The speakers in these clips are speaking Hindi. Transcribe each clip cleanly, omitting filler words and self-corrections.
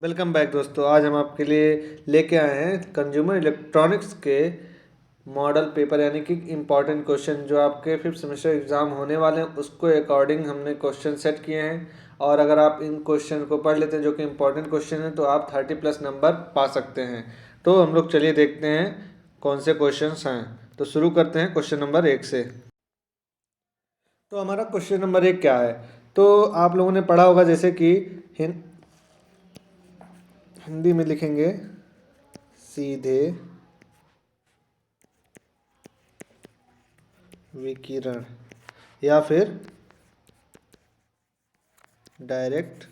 वेलकम बैक दोस्तों। आज हम आपके लिए लेके आए हैं कंज्यूमर इलेक्ट्रॉनिक्स के मॉडल पेपर यानी कि इम्पॉर्टेंट क्वेश्चन जो आपके 5th सेमेस्टर एग्ज़ाम होने वाले हैं उसको अकॉर्डिंग हमने क्वेश्चन सेट किए हैं। और अगर आप इन क्वेश्चन को पढ़ लेते हैं जो कि इम्पॉर्टेंट क्वेश्चन है तो आप 30+ नंबर पा सकते हैं। तो हम लोग चलिए देखते हैं कौन से क्वेश्चन हैं। तो शुरू करते हैं क्वेश्चन नंबर 1 से। तो हमारा क्वेश्चन नंबर 1 क्या है? तो आप लोगों ने पढ़ा होगा जैसे कि हिंदी में लिखेंगे सीधे विकिरण या फिर डायरेक्ट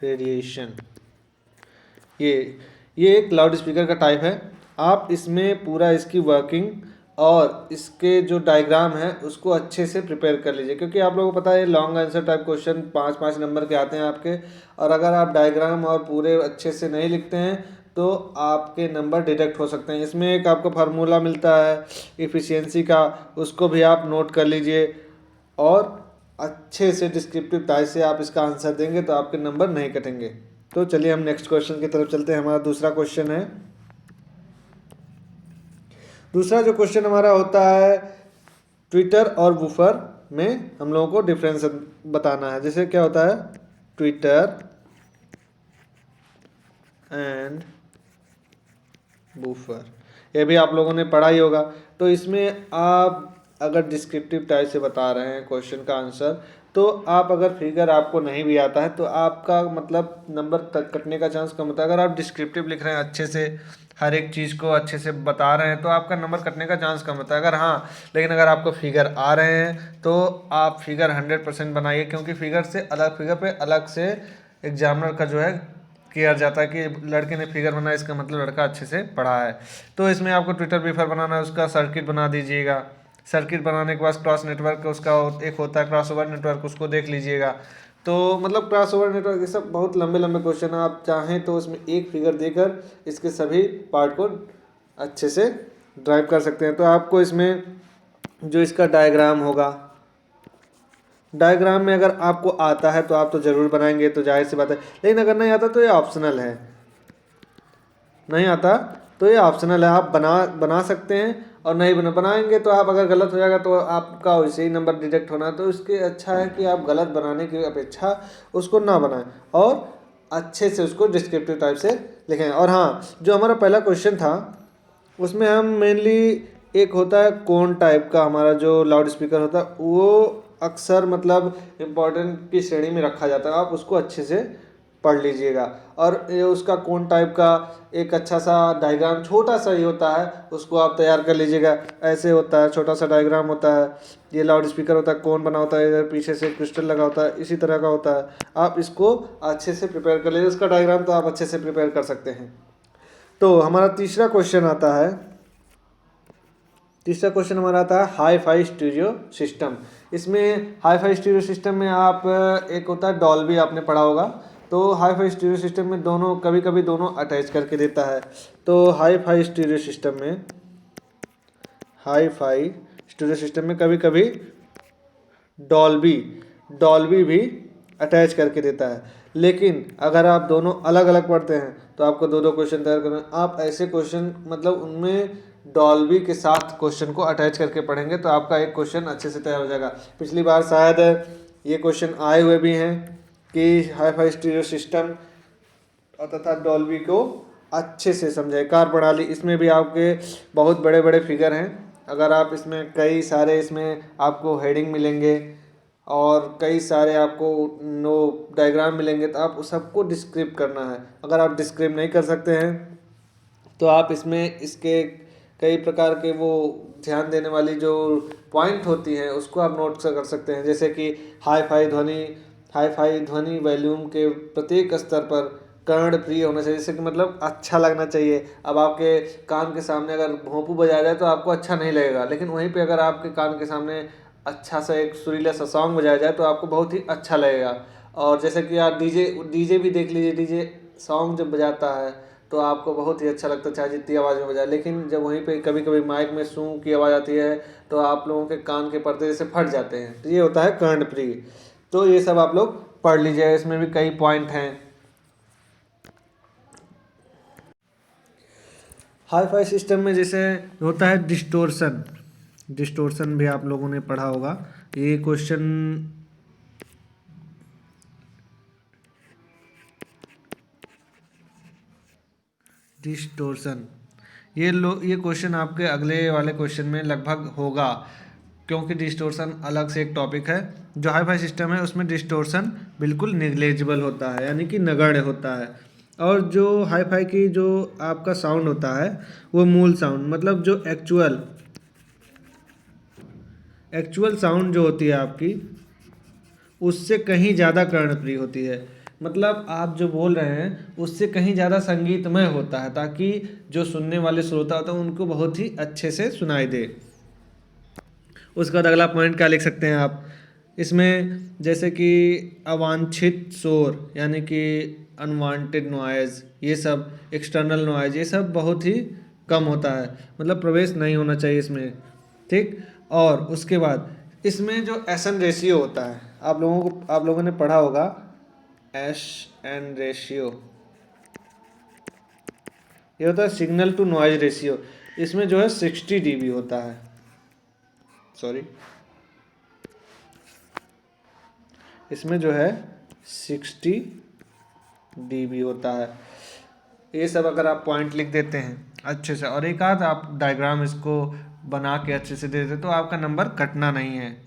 रेडिएशन। ये ये एक लाउड स्पीकर का टाइप है। आप इसमें पूरा इसकी वर्किंग और इसके जो डायग्राम है उसको अच्छे से प्रिपेयर कर लीजिए, क्योंकि आप लोगों को पता है long answer type question 5-5 number के आते हैं आपके। और अगर आप डायग्राम और पूरे अच्छे से नहीं लिखते हैं तो आपके नंबर डिडक्ट हो सकते हैं। इसमें एक आपको फार्मूला मिलता है इफ़िशियंसी का, उसको भी आप नोट कर लीजिए और अच्छे से डिस्क्रिप्टिव टाइप से आप इसका आंसर देंगे तो आपके नंबर नहीं कटेंगे। तो चलिए हम नेक्स्ट क्वेश्चन की तरफ चलते हैं। हमारा दूसरा क्वेश्चन है। दूसरा जो क्वेश्चन हमारा होता है ट्विटर और वूफर में हम लोगों को डिफरेंस बताना है। जैसे क्या होता है ट्विटर एंड वूफर, ये भी आप लोगों ने पढ़ा ही होगा। तो इसमें आप अगर डिस्क्रिप्टिव टाइप से बता रहे हैं क्वेश्चन का आंसर तो आप अगर फिगर आपको नहीं भी आता है तो आपका मतलब नंबर तक कटने का चांस कम होता है। अगर आप डिस्क्रिप्टिव लिख रहे हैं अच्छे से, हर एक चीज़ को अच्छे से बता रहे हैं तो आपका नंबर कटने का चांस कम होता है। अगर हाँ, लेकिन अगर आपको फिगर आ रहे हैं तो आप फिगर 100% बनाइए, क्योंकि फिगर से अलग, फिगर पे अलग से एग्जामिनर का जो है किया जाता है कि लड़के ने फिगर बनाया इसका मतलब लड़का अच्छे से पढ़ा है। तो इसमें आपको ट्विटर पेपर बनाना है, उसका सर्किट बना दीजिएगा। सर्किट बनाने के बाद क्रॉस नेटवर्क उसका एक होता है क्रॉस ओवर नेटवर्क, उसको देख लीजिएगा। तो मतलब क्रॉस ओवर नेटवर्क ये सब बहुत लंबे लंबे क्वेश्चन है। आप चाहें तो उसमें एक फिगर देकर इसके सभी पार्ट को अच्छे से ड्राइव कर सकते हैं। तो आपको इसमें जो इसका डायग्राम होगा, डायग्राम में अगर आपको आता है तो आप तो ज़रूर बनाएंगे, तो जाहिर सी बात है। लेकिन अगर नहीं आता तो ये ऑप्शनल है, नहीं आता तो ये ऑप्शनल है। आप बना सकते हैं और नहीं बनाएंगे तो आप अगर गलत हो जाएगा तो आपका वैसे ही नंबर डिडक्ट होना। तो इसके अच्छा है कि आप गलत बनाने की अपेक्षा उसको ना बनाएं और अच्छे से उसको डिस्क्रिप्टिव टाइप से लिखें। और हाँ, जो हमारा पहला क्वेश्चन था उसमें हम मेनली एक होता है कोन टाइप का, हमारा जो लाउड स्पीकर होता है वो अक्सर मतलब इम्पोर्टेंट की श्रेणी में रखा जाता है। आप उसको अच्छे से पढ़ लीजिएगा। और ये उसका कोन टाइप का एक अच्छा सा डायग्राम छोटा सा ही होता है, उसको आप तैयार कर लीजिएगा। ऐसे होता है, छोटा सा डायग्राम होता है। ये लाउड स्पीकर होता है, कोन बना होता है, इधर पीछे से क्रिस्टल लगा होता है, इसी तरह का होता है। आप इसको अच्छे से प्रिपेयर कर लीजिए, उसका डायग्राम तो आप अच्छे से प्रिपेयर कर सकते हैं। तो हमारा तीसरा क्वेश्चन आता है। तीसरा क्वेश्चन हमारा आता है हाई फाई स्टीरियो सिस्टम। इसमें हाई फाई स्टीरियो सिस्टम में आप एक होता है डॉल्बी, आपने पढ़ा होगा। तो हाई फाई स्टीरियो सिस्टम में दोनों कभी कभी दोनों अटैच करके देता है। तो हाई फाई स्टीरियो सिस्टम में, हाई फाई स्टीरियो सिस्टम में कभी कभी डॉल्बी डॉल्बी भी अटैच करके देता है। लेकिन अगर आप दोनों अलग अलग पढ़ते हैं तो आपको दो दो क्वेश्चन तैयार करना है। आप ऐसे क्वेश्चन मतलब उनमें डॉल्बी के साथ क्वेश्चन को अटैच करके पढ़ेंगे तो आपका एक क्वेश्चन अच्छे से तैयार हो जाएगा। पिछली बार शायद ये क्वेश्चन आए हुए भी हैं कि हाई फाई स्टीरियो सिस्टम तथा डॉल्बी को अच्छे से समझे। कार प्रणाली, इसमें भी आपके बहुत बड़े बड़े फिगर हैं। अगर आप इसमें कई सारे इसमें आपको हेडिंग मिलेंगे और कई सारे आपको नो डायग्राम मिलेंगे तो आप उस सबको डिस्क्राइब करना है। अगर आप डिस्क्राइब नहीं कर सकते हैं तो आप इसमें इसके कई प्रकार के वो ध्यान देने वाली जो पॉइंट होती हैं उसको आप नोट कर सकते हैं। जैसे कि हाई फाई ध्वनि वॉल्यूम के प्रत्येक स्तर पर कर्ण प्रिय होना चाहिए। जैसे कि मतलब अच्छा लगना चाहिए। अब आपके कान के सामने अगर भोंपू बजाया जाए तो आपको अच्छा नहीं लगेगा, लेकिन वहीं पे अगर आपके कान के सामने अच्छा सा एक सुरीला सा सॉन्ग बजाया जाए तो आपको बहुत ही अच्छा लगेगा। और जैसे कि आप डीजे डीजे भी देख लीजिए, डीजे सॉन्ग जब बजाता है तो आपको बहुत ही अच्छा लगता है चाहे जितनी आवाज़ में बजाए। लेकिन जब वहीं पे कभी कभी माइक में सूं की आवाज़ आती है तो आप लोगों के कान के पर्दे जैसे फट जाते हैं। तो ये होता है कर्णप्रिय। तो ये सब आप लोग पढ़ लीजिए, इसमें भी कई पॉइंट हैं। हाई फाई सिस्टम में जैसे होता है डिस्टोर्शन, डिस्टोर्शन भी आप लोगों ने पढ़ा होगा। ये क्वेश्चन डिस्टोर्शन, ये क्वेश्चन आपके अगले वाले क्वेश्चन में लगभग होगा, क्योंकि डिस्टोर्शन अलग से एक टॉपिक है। जो हाई फाई सिस्टम है उसमें डिस्टोर्शन बिल्कुल निग्लेजिबल होता है, यानी कि नगण्य होता है। और जो हाई फाई की जो आपका साउंड होता है वो मूल साउंड, मतलब जो एक्चुअल साउंड जो होती है आपकी, उससे कहीं ज़्यादा कर्णप्रिय होती है। मतलब आप जो बोल रहे हैं उससे कहीं ज़्यादा संगीतमय होता है, ताकि जो सुनने वाले श्रोता होते हैं उनको बहुत ही अच्छे से सुनाई दे। उसके बाद अगला पॉइंट क्या लिख सकते हैं आप इसमें, जैसे कि अवांछित शोर, यानी कि अनवांटेड नॉइज़, ये सब एक्सटर्नल नॉइज़, ये सब बहुत ही कम होता है, मतलब प्रवेश नहीं होना चाहिए इसमें, ठीक। और उसके बाद इसमें जो एस एन रेशियो होता है, आप लोगों ने पढ़ा होगा एस एन रेशियो, ये होता है सिग्नल टू नॉइज रेशियो। इसमें जो है 60 dB होता है, सॉरी, इसमें जो है 60 dB होता है। ये सब अगर आप पॉइंट लिख देते हैं अच्छे से, और एक आध आप डायग्राम इसको बना के अच्छे से दे देते, तो आपका नंबर कटना नहीं है।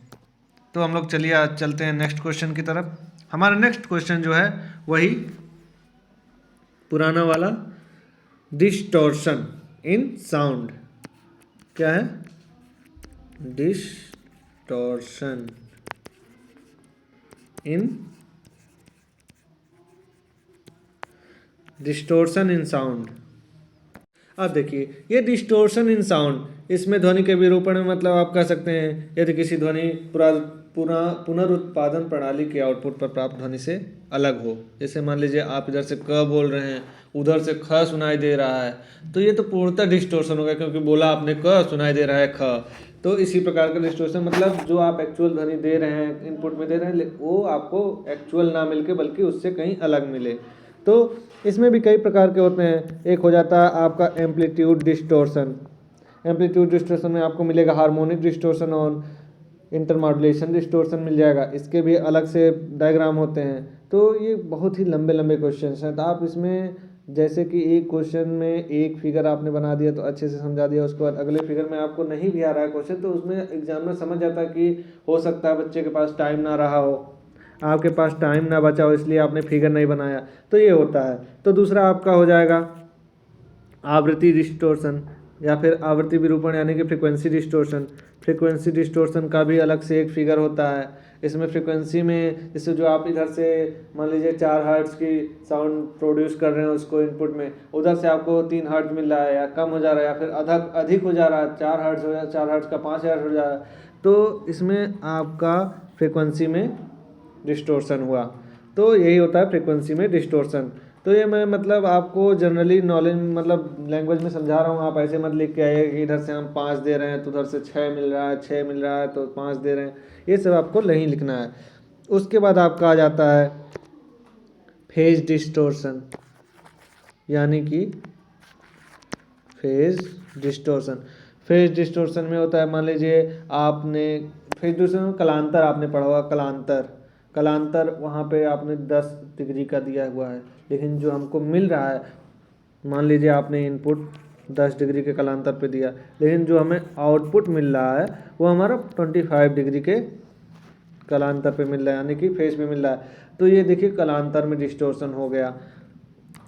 तो हम लोग चलिए आज चलते हैं नेक्स्ट क्वेश्चन की तरफ। हमारा नेक्स्ट क्वेश्चन जो है वही पुराना वाला, डिस्टॉर्शन इन साउंड। क्या है? डिस्टॉर्शन इन साउंड। अब देखिए, ये डिस्टोर्शन इन साउंड, इसमें ध्वनि के विरूपण में मतलब आप कह सकते हैं यदि किसी ध्वनि पुनरुत्पादन प्रणाली के आउटपुट पर प्राप्त ध्वनि से अलग हो। जैसे मान लीजिए आप इधर से क बोल रहे हैं, उधर से ख सुनाई दे रहा है, तो ये तो पूर्णतः डिस्टोर्शन हो गया, क्योंकि बोला आपने क, सुनाई दे रहा है ख। तो इसी प्रकार का डिस्टोर्शन, मतलब जो आप एक्चुअल ध्वनि दे रहे हैं, इनपुट में दे रहे हैं, वो आपको एक्चुअल ना मिल के बल्कि उससे कहीं अलग मिले। तो इसमें भी कई प्रकार के होते हैं। एक हो जाता है आपका एम्पलीट्यूड डिस्टोर्शन। एम्पलीट्यूड डिस्टोर्शन में आपको मिलेगा हार्मोनिक डिस्टोर्शन और इंटरमॉड्यूलेशन डिस्टोर्शन मिल जाएगा। इसके भी अलग से डायग्राम होते हैं। तो ये बहुत ही लंबे लंबे क्वेश्चन हैं। तो आप इसमें जैसे कि एक क्वेश्चन में एक फिगर आपने बना दिया तो अच्छे से समझा दिया, उसके बाद अगले फिगर में आपको नहीं भी आ रहा है क्वेश्चन, तो उसमें एग्जामिनर समझ जाता है कि हो सकता है बच्चे के पास टाइम ना रहा हो, आपके पास टाइम ना बचा हो, इसलिए आपने फिगर नहीं बनाया। तो ये होता है। तो दूसरा आपका हो जाएगा आवृत्ति डिस्टोर्शन, या फिर आवृत्ति विरूपण, यानी कि फ्रीक्वेंसी डिस्टोर्शन। फ्रीक्वेंसी डिस्टोर्शन का भी अलग से एक फिगर होता है। इसमें फ्रीक्वेंसी में, जैसे जो आप इधर से मान लीजिए 4 हर्ट्ज़ की साउंड प्रोड्यूस कर रहे हैं उसको इनपुट में, उधर से आपको 3 हर्ट्ज़ मिल रहा है या कम हो जा रहा है, या फिर अधिक हो जा रहा है, 4 हर्ट्ज़ हो जाए, 4 हर्ट्ज़ का 5 हर्ट्ज़ हो जा रहा है, तो इसमें आपका फ्रीक्वेंसी में डिस्टोर्शन हुआ। तो यही होता है फ्रीक्वेंसी में डिस्टोर्शन। तो ये मैं मतलब आपको जनरली नॉलेज, मतलब लैंग्वेज में समझा रहा हूँ। आप ऐसे मत लिख के आइए कि इधर से हम 5 दे रहे हैं तो उधर से 6 मिल रहा है, 6 मिल रहा है तो 5 दे रहे हैं, ये सब आपको नहीं लिखना है। उसके बाद आपका आ जाता है फेज डिस्टोर्शन, यानी कि फेज डिस्टोर्शन। फेज डिस्टोर्शन में होता है, मान लीजिए आपने फेज डिस्टोर्शन में कलांतर आपने पढ़ा होगा। कलांतर वहाँ पे आपने 10 डिग्री का दिया हुआ है, लेकिन जो हमको मिल रहा है, मान लीजिए आपने इनपुट 10 डिग्री के कलांतर पे दिया, लेकिन जो हमें आउटपुट मिल रहा है वो हमारा 25 डिग्री के कलांतर पे मिल रहा है, यानी कि फेज पे मिल रहा है। तो ये देखिए कलांतर में डिस्टोर्शन हो गया।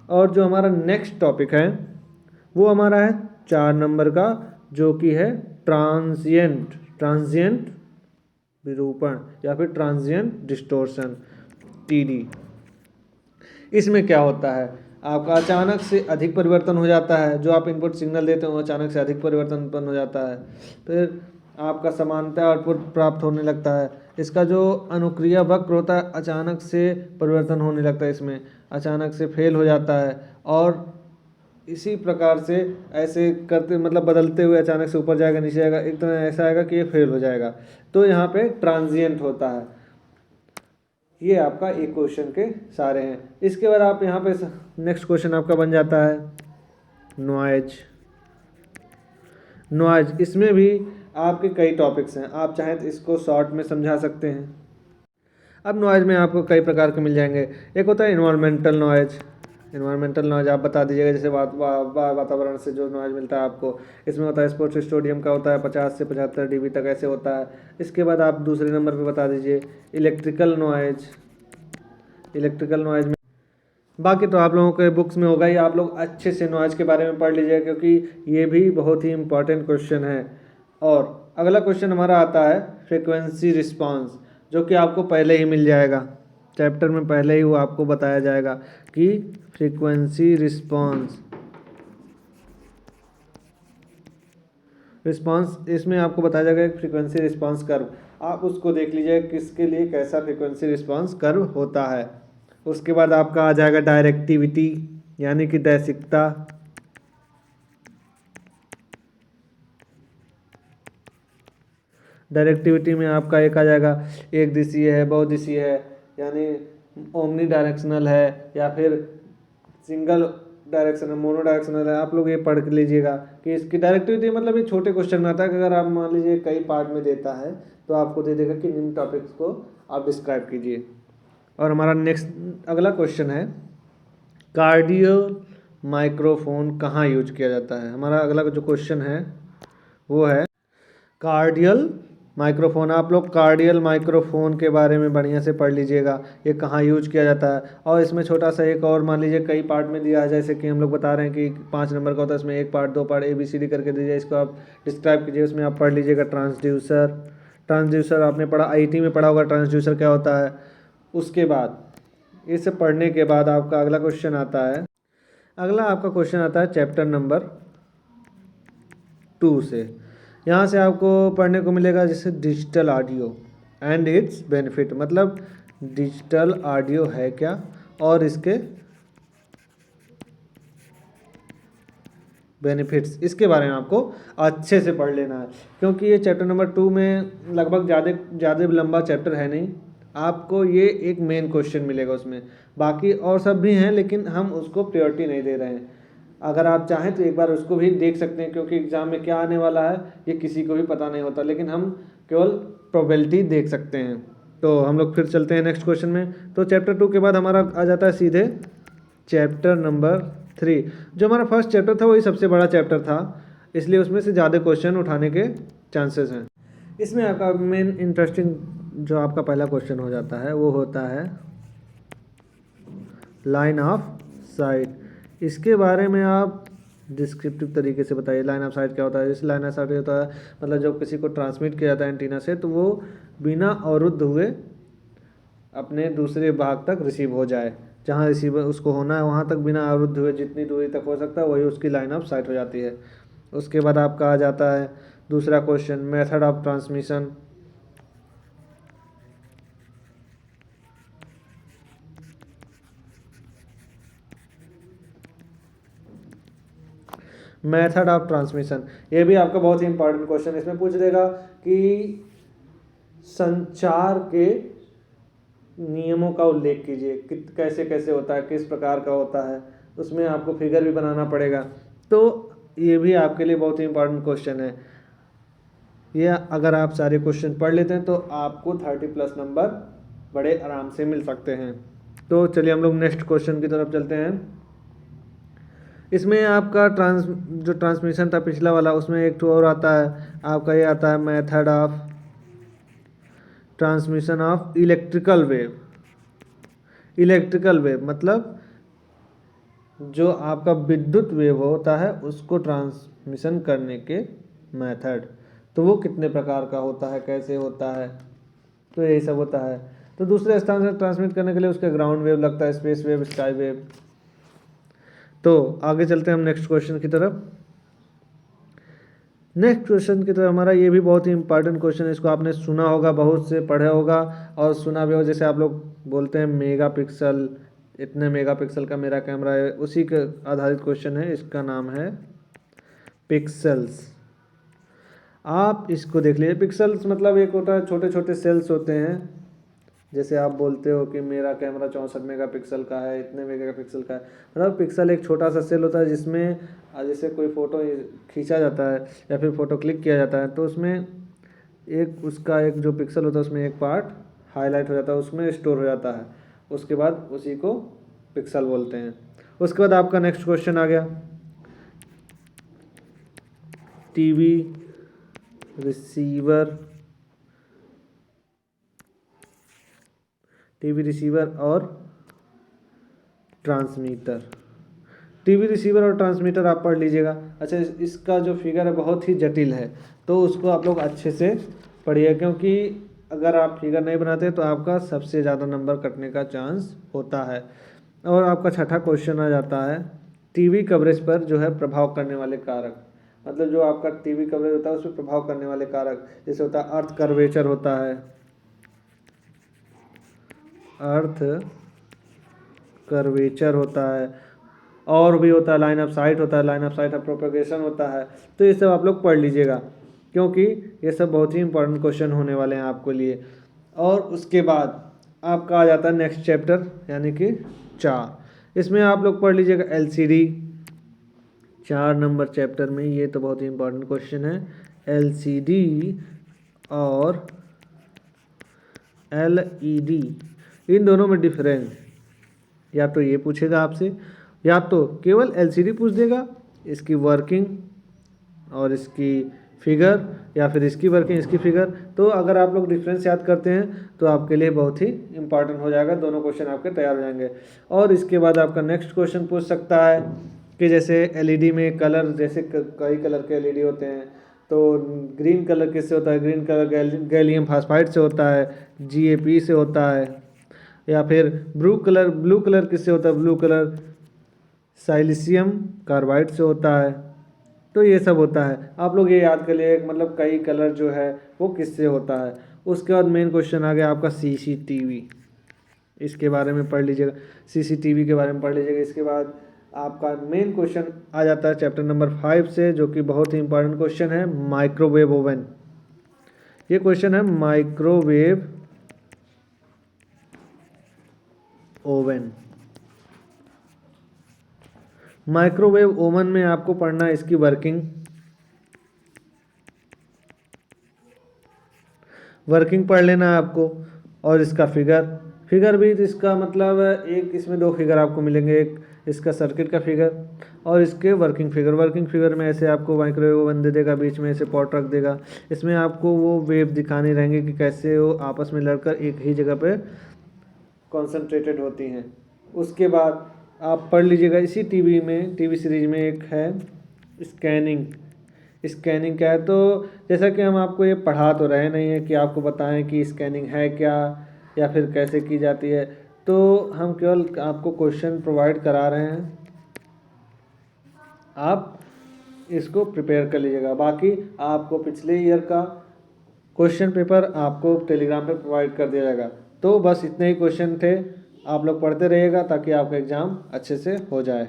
और जो हमारा नेक्स्ट टॉपिक है वो हमारा है 4 नंबर का, जो कि है ट्रांजिएंट विरूपण या फिर ट्रांजिएंट डिस्टोर्शन, टीडी। इसमें क्या होता है, आपका अचानक से अधिक परिवर्तन हो जाता है। जो आप इनपुट सिग्नल देते हो अचानक से अधिक परिवर्तन उत्पन्न हो जाता है, फिर आपका समानता आउटपुट प्राप्त होने लगता है। इसका जो अनुक्रिया वक्र होता है अचानक से परिवर्तन होने लगता है, इसमें अचानक से फेल हो जाता है। और इसी प्रकार से ऐसे करते मतलब बदलते हुए अचानक से ऊपर जाएगा, नीचे जाएगा, एक तरह ऐसा आएगा कि ये फेल हो जाएगा। तो यहाँ पे ट्रांजिएंट होता है। ये आपका एक क्वेश्चन के सारे हैं। इसके बाद आप यहाँ पे नेक्स्ट क्वेश्चन आपका बन जाता है नॉइज। नॉइज, इसमें भी आपके कई टॉपिक्स हैं, आप चाहें तो इसको शॉर्ट में समझा सकते हैं। अब नॉइज़ में आपको कई प्रकार के मिल जाएंगे। एक होता है इन्वायरमेंटल नॉइज़। इन्वायरमेंटल नॉइज़ आप बता दीजिएगा, जैसे वातावरण से जो नॉइज़ मिलता है आपको। इसमें होता है स्पोर्ट्स स्टेडियम का होता है 50 से 75 dB तक ऐसे होता है। इसके बाद आप दूसरे नंबर पे बता दीजिए इलेक्ट्रिकल नॉइज़। इलेक्ट्रिकल नॉइज़ में बाकी तो आप लोगों के बुक्स में होगा ही, आप लोग अच्छे से नॉइज़ के बारे में पढ़ लीजिएगा क्योंकि ये भी बहुत ही इंपॉर्टेंट क्वेश्चन है। और अगला क्वेश्चन हमारा आता है फ्रीक्वेंसी रिस्पांस, जो कि आपको पहले ही मिल जाएगा, चैप्टर में पहले ही वो आपको बताया जाएगा कि फ्रीक्वेंसी रिस्पांस इसमें आपको बताया जाएगा कि फ्रीक्वेंसी रिस्पांस कर्व, आप उसको देख लीजिए किसके लिए कैसा फ्रीक्वेंसी रिस्पांस कर्व होता है। उसके बाद आपका आ जाएगा डायरेक्टिविटी यानी कि दैसिकता। डायरेक्टिविटी में आपका एक आ जाएगा एक दिशीय है, बहुदिशीय है, यानी ओमनी डायरेक्शनल है या फिर सिंगल डायरेक्शनल, मोनो डायरेक्शनल है। आप लोग ये पढ़ लीजिएगा कि इसकी डायरेक्टिविटी मतलब ये छोटे क्वेश्चन में आता है कि अगर आप मान लीजिए कई पार्ट में देता है तो आपको दे देगा कि इन टॉपिक्स को आप डिस्क्राइब कीजिए। और हमारा नेक्स्ट अगला क्वेश्चन है कार्डियल माइक्रोफोन कहाँ यूज किया जाता है। हमारा अगला जो क्वेश्चन है वो है कार्डियल माइक्रोफोन। आप लोग कार्डियल माइक्रोफोन के बारे में बढ़िया से पढ़ लीजिएगा, ये कहाँ यूज किया जाता है। और इसमें छोटा सा एक और मान लीजिए कई पार्ट में दिया है, जैसे कि हम लोग बता रहे हैं कि 5 नंबर का होता है, इसमें 1 पार्ट 2 पार्ट ABCD करके दीजिए, इसको आप डिस्क्राइब कीजिए। उसमें आप पढ़ लीजिएगा ट्रांसड्यूसर। ट्रांसड्यूसर आपने पढ़ा, IIT में पढ़ा होगा ट्रांसड्यूसर क्या होता है। उसके बाद इसे पढ़ने के बाद आपका अगला क्वेश्चन आता है, अगला आपका क्वेश्चन आता है चैप्टर नंबर 2 से। यहाँ से आपको पढ़ने को मिलेगा जैसे digital audio and it's benefit, मतलब डिजिटल ऑडियो है क्या और इसके बेनिफिट्स, इसके बारे में आपको अच्छे से पढ़ लेना है क्योंकि ये चैप्टर नंबर 2 में लगभग ज़्यादा लंबा चैप्टर है नहीं, आपको ये एक मेन क्वेश्चन मिलेगा उसमें। बाकी और सब भी हैं लेकिन हम उसको प्रायोरिटी नहीं दे रहे हैं। अगर आप चाहें तो एक बार उसको भी देख सकते हैं क्योंकि एग्ज़ाम में क्या आने वाला है ये किसी को भी पता नहीं होता, लेकिन हम केवल प्रोबेबिलिटी देख सकते हैं। तो हम लोग फिर चलते हैं नेक्स्ट क्वेश्चन में। तो चैप्टर 2 के बाद हमारा आ जाता है सीधे चैप्टर नंबर 3। जो हमारा फर्स्ट चैप्टर था वही सबसे बड़ा चैप्टर था, इसलिए उसमें से ज़्यादा क्वेश्चन उठाने के चांसेस हैं। इसमें आपका मेन इंटरेस्टिंग जो आपका पहला क्वेश्चन हो जाता है वो होता है लाइन ऑफ साइट। इसके बारे में आप डिस्क्रिप्टिव तरीके से बताइए लाइन ऑफ साइट क्या होता है। जैसे लाइन ऑफ साइट होता है मतलब जब किसी को ट्रांसमिट किया जाता है एंटीना से तो वो बिना अवरुद्ध हुए अपने दूसरे भाग तक रिसीव हो जाए, जहाँ रिसीवर उसको होना है वहाँ तक बिना अवरुद्ध हुए जितनी दूरी तक हो सकता है वही उसकी लाइन ऑफ साइट हो जाती है। उसके बाद आपका आ जाता है दूसरा question method of transmission. Method of transmission ये भी आपका बहुत ही इंपॉर्टेंट क्वेश्चन, इसमें पूछ देगा कि संचार के नियमों का उल्लेख कीजिए, कैसे कैसे होता है, किस प्रकार का होता है, उसमें आपको फिगर भी बनाना पड़ेगा। तो ये भी आपके लिए बहुत ही इंपॉर्टेंट क्वेश्चन है। ये अगर आप सारे क्वेश्चन पढ़ लेते हैं तो आपको 30+ नंबर बड़े आराम से मिल सकते हैं। तो चलिए हम लोग नेक्स्ट क्वेश्चन की तरफ चलते हैं। इसमें आपका जो ट्रांसमिशन था पिछला वाला उसमें एक तो और आता है आपका, ये आता है method of transmission of electrical wave. Electrical wave मतलब जो आपका विद्युत वेव होता है उसको ट्रांसमिशन करने के मेथड, तो वो कितने प्रकार का होता है, कैसे होता है, तो यही सब होता है। तो दूसरे स्थान से ट्रांसमिट करने के लिए उसके ग्राउंड वेव लगता है, स्पेस वेव, स्काई वेव। तो आगे चलते हैं हम नेक्स्ट क्वेश्चन की तरफ। नेक्स्ट क्वेश्चन की तरफ हमारा ये भी बहुत ही इंपॉर्टेंट क्वेश्चन है, इसको आपने सुना होगा, बहुत से पढ़ा होगा और सुना भी होगा। जैसे आप लोग बोलते हैं मेगापिक्सल, इतने मेगापिक्सल का मेरा कैमरा है, उसी के आधारित क्वेश्चन है। इसका नाम है पिक्सल्स। आप इसको देख लीजिए, पिक्सल्स मतलब एक होता है छोटे छोटे सेल्स होते हैं जैसे आप बोलते हो कि मेरा कैमरा 64 मेगापिक्सल का है, इतने मेगापिक्सल का है, मतलब पिक्सल एक छोटा सा सेल होता है जिसमें जैसे कोई फ़ोटो खींचा जाता है या फिर फ़ोटो क्लिक किया जाता है तो उसमें एक उसका एक जो पिक्सल होता है उसमें एक पार्ट हाईलाइट हो जाता है, उसमें स्टोर हो जाता है, उसके बाद उसी को पिक्सल बोलते हैं। उसके बाद आपका नेक्स्ट क्वेश्चन आ गया टीवी रिसीवर और ट्रांसमीटर। टीवी रिसीवर और ट्रांसमीटर आप पढ़ लीजिएगा। अच्छा, इसका जो फिगर है बहुत ही जटिल है, तो उसको आप लोग अच्छे से पढ़िए, क्योंकि अगर आप फिगर नहीं बनाते तो आपका सबसे ज़्यादा नंबर कटने का चांस होता है। और आपका छठा क्वेश्चन आ जाता है टीवी कवरेज पर जो है प्रभाव करने वाले कारक, मतलब जो आपका टीवी कवरेज होता है उस पर प्रभाव करने वाले कारक, जैसे होता है अर्थ कर्वेचर होता है, अर्थ कर्वेचर होता है, और भी होता है लाइन ऑफ साइट होता है, line of site of propagation होता है। तो ये सब आप लोग पढ़ लीजिएगा, क्योंकि ये सब बहुत ही इंपॉर्टेंट क्वेश्चन होने वाले हैं आपके लिए। और उसके बाद आपका आ जाता है नेक्स्ट चैप्टर यानी कि 4। इसमें आप लोग पढ़ लीजिएगा एलसीडी। 4 नंबर चैप्टर में ये तो बहुत ही इंपॉर्टेंट क्वेश्चन है, एलसीडी और एलईडी, इन दोनों में डिफरेंस या तो ये पूछेगा आपसे, या तो केवल एलसीडी पूछ देगा, इसकी वर्किंग और इसकी फिगर, या फिर इसकी वर्किंग इसकी फिगर। तो अगर आप लोग डिफरेंस याद करते हैं तो आपके लिए बहुत ही इंपॉर्टेंट हो जाएगा, दोनों क्वेश्चन आपके तैयार हो जाएंगे। और इसके बाद आपका नेक्स्ट क्वेश्चन पूछ सकता है कि जैसे एलईडी में कलर, जैसे कई कलर के एलईडी होते हैं, तो ग्रीन कलर किससे होता है, ग्रीन कलर गैलियम फास्फाइड से होता है, जीएपी से होता है। या फिर ब्लू कलर किससे होता है, ब्लू कलर साइलिसियम कार्बाइड से होता है। तो ये सब होता है, आप लोग ये याद कर लिए, मतलब कई कलर जो है वो किससे होता है। उसके बाद मेन क्वेश्चन आ गया आपका सीसीटीवी, इसके बारे में पढ़ लीजिएगा, सीसीटीवी के बारे में पढ़ लीजिएगा। इसके बाद आपका मेन क्वेश्चन आ जाता है चैप्टर नंबर 5 से, जो कि बहुत ही इंपॉर्टेंट क्वेश्चन है, माइक्रोवेव ओवन। ये क्वेश्चन है माइक्रोवेव ओवन। माइक्रोवेव ओवन में आपको पढ़ना है इसकी वर्किंग पढ़ लेना है आपको, और इसका फिगर भी, तो इसका मतलब एक इसमें 2 फिगर आपको मिलेंगे, एक इसका सर्किट का फिगर और इसके वर्किंग फिगर में ऐसे आपको माइक्रोवेव ओवन दे देगा, बीच में ऐसे पॉट रख देगा, इसमें आपको वो वेव दिखाने रहेंगे कि कैसे वो आपस में लड़कर एक ही जगह पे कॉन्सेंट्रेटेड होती हैं। उसके बाद आप पढ़ लीजिएगा इसी टीवी सीरीज में एक है स्कैनिंग क्या है। तो जैसा कि हम आपको ये पढ़ा तो रहे नहीं है कि आपको बताएं कि स्कैनिंग है क्या या फिर कैसे की जाती है, तो हम केवल आपको क्वेश्चन प्रोवाइड करा रहे हैं, आप इसको प्रिपेयर कर लीजिएगा। बाकी आपको पिछले ईयर का क्वेश्चन पेपर आपको टेलीग्राम पे प्रोवाइड कर दिया जाएगा। तो बस इतने ही क्वेश्चन थे, आप लोग पढ़ते रहिएगा ताकि आपका एग्ज़ाम अच्छे से हो जाए।